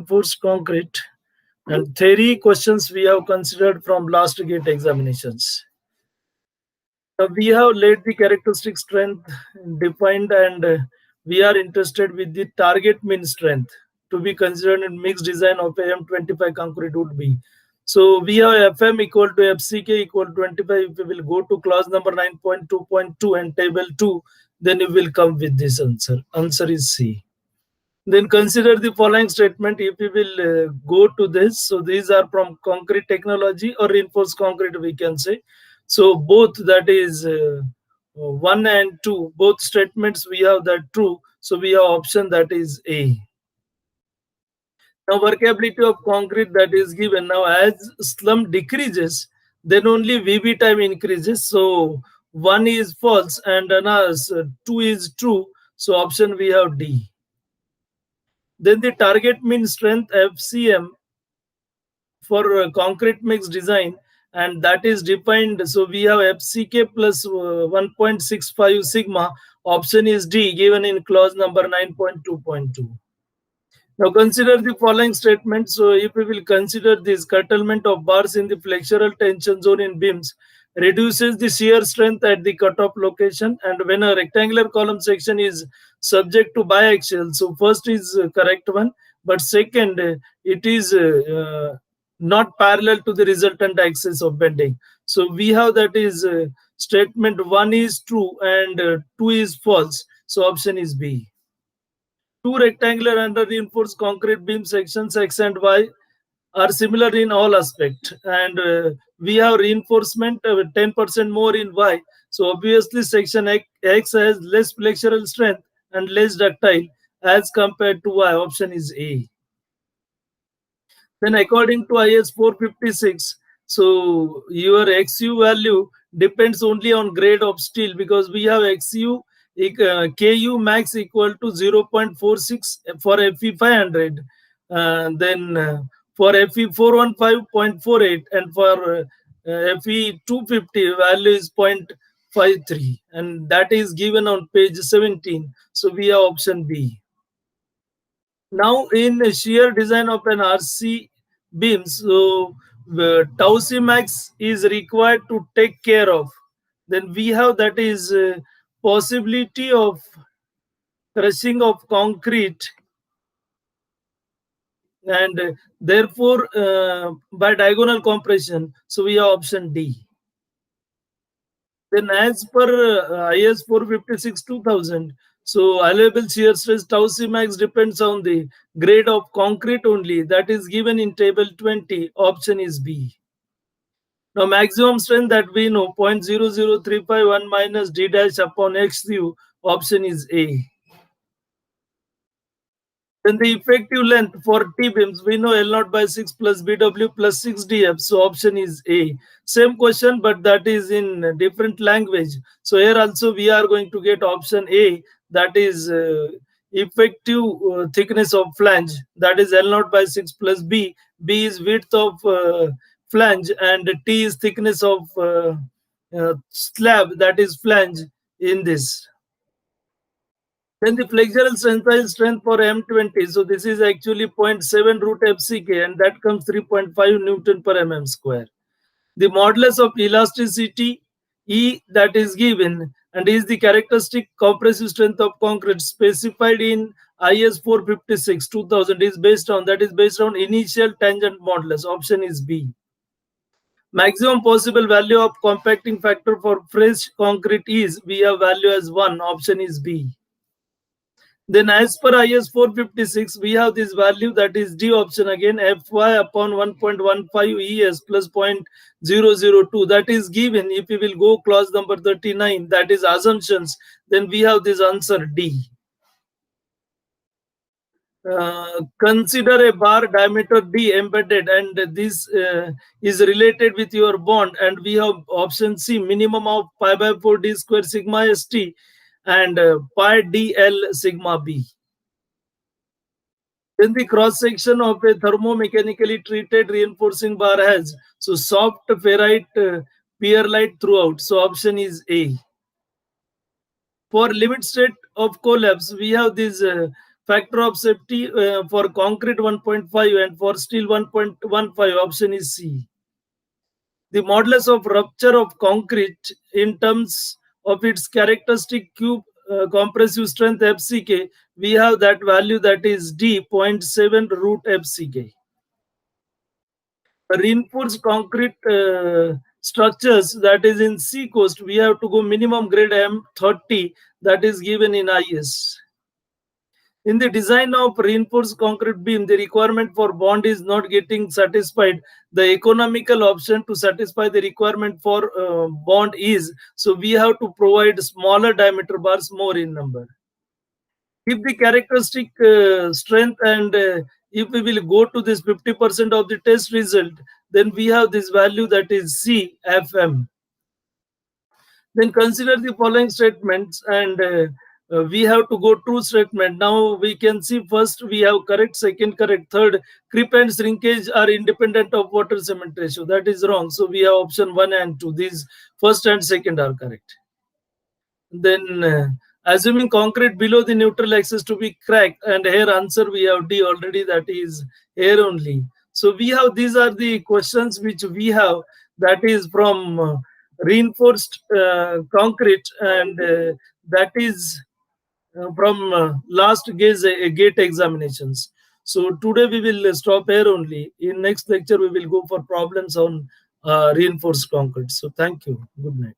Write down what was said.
reinforced concrete and theory questions we have considered from last gate examinations. We have laid the characteristic strength defined, and we are interested with the target mean strength to be considered in mixed design of AM25 concrete would be. So we have FM equal to FCK equal to 25. If we will go to clause number 9.2.2 and table 2, then you will come with this answer. Answer is C. Then consider the following statement. If we will go to this, so these are from concrete technology or reinforced concrete, we can say. So both, that is 1 and 2, both statements we have that true. So we have option that is A. Now workability of concrete that is given. Now as slump decreases, then only VB time increases. So 1 is false and another 2 is true. So option we have D. Then the target mean strength FCM for concrete mix design, and that is defined. So we have FCK plus 1.65 sigma. Option is D, given in clause number 9.2.2. Now consider the following statement. So if we will consider this, curtailment of bars in the flexural tension zone in beams reduces the shear strength at the cutoff location, and when a rectangular column section is subject to biaxial, so first is correct one, but second it is not parallel to the resultant axis of bending. So we have that is statement 1 is true and 2 is false. So option is B. Two rectangular under reinforced concrete beam sections X and Y are similar in all aspects, and we have reinforcement 10% more in Y. So obviously section X has less flexural strength and less ductile as compared to Y. Option is A. Then according to IS 456, so your XU value depends only on grade of steel, because we have XU KU max equal to 0.46 for Fe 500, then for Fe 415.48, and for Fe 250 value is 0.53, and that is given on page 17. So we have option B. Now in shear design of an RC beam, so tau C max is required to take care of. Then we have that is possibility of crushing of concrete, and therefore by diagonal compression. So we have option D. Then as per IS 456 2000, so allowable shear stress tau C max depends on the grade of concrete only. That is given in table 20. Option is B. Now maximum strength that we know 0.00351 minus D dash upon XU. Option is A. Then the effective length for T-beams, we know L0 by 6 plus BW plus 6DF. So option is A. Same question, but that is in different language. So here also we are going to get option A, that is effective thickness of flange, that is L0 by 6 plus B. B is width of flange, and T is thickness of slab, that is flange in this. Then the flexural tensile strength for M20. So this is actually 0.7 root FCK, and that comes 3.5 Newton per mm square. The modulus of elasticity E that is given, and is the characteristic compressive strength of concrete specified in IS 456 2000 is based on, that is based on initial tangent modulus. Option is B. Maximum possible value of compacting factor for fresh concrete is, we have value as 1. Option is B. Then as per IS 456, we have this value, that is D option again, Fy upon 1.15 ES plus 0.002. That is given. If we will go clause number 39, that is assumptions, then we have this answer D. Consider a bar diameter D embedded, and this is related with your bond, and we have option C, minimum of pi by 4 D square sigma ST and pi DL sigma B. Then the cross section of a thermomechanically treated reinforcing bar has, so soft ferrite perlite throughout. So option is A. For limit state of collapse, we have this Factor of safety for concrete 1.5 and for steel 1.15. Option is C. The modulus of rupture of concrete in terms of its characteristic cube compressive strength FCK, we have that value, that is D, 0.7 root FCK. Reinforced concrete structures, that is in sea coast, we have to go minimum grade M30, that is given in IS. In the design of reinforced concrete beam, the requirement for bond is not getting satisfied. The economical option to satisfy the requirement for bond is, so we have to provide smaller diameter bars, more in number. If the characteristic strength and if we will go to this 50% of the test result, then we have this value, that is C, FM. Then consider the following statements, and we have to go true statement. Now we can see, first we have correct, second correct, third creep and shrinkage are independent of water cement ratio. That is wrong. So we have option 1 and 2. These first and second are correct. Then assuming concrete below the neutral axis to be cracked, and here answer we have D already, that is here only. So we have, these are the questions which we have, that is from reinforced concrete, and that is from last gate examinations. So today we will stop here only. In next lecture we will go for problems on reinforced concrete. So thank you. Good night.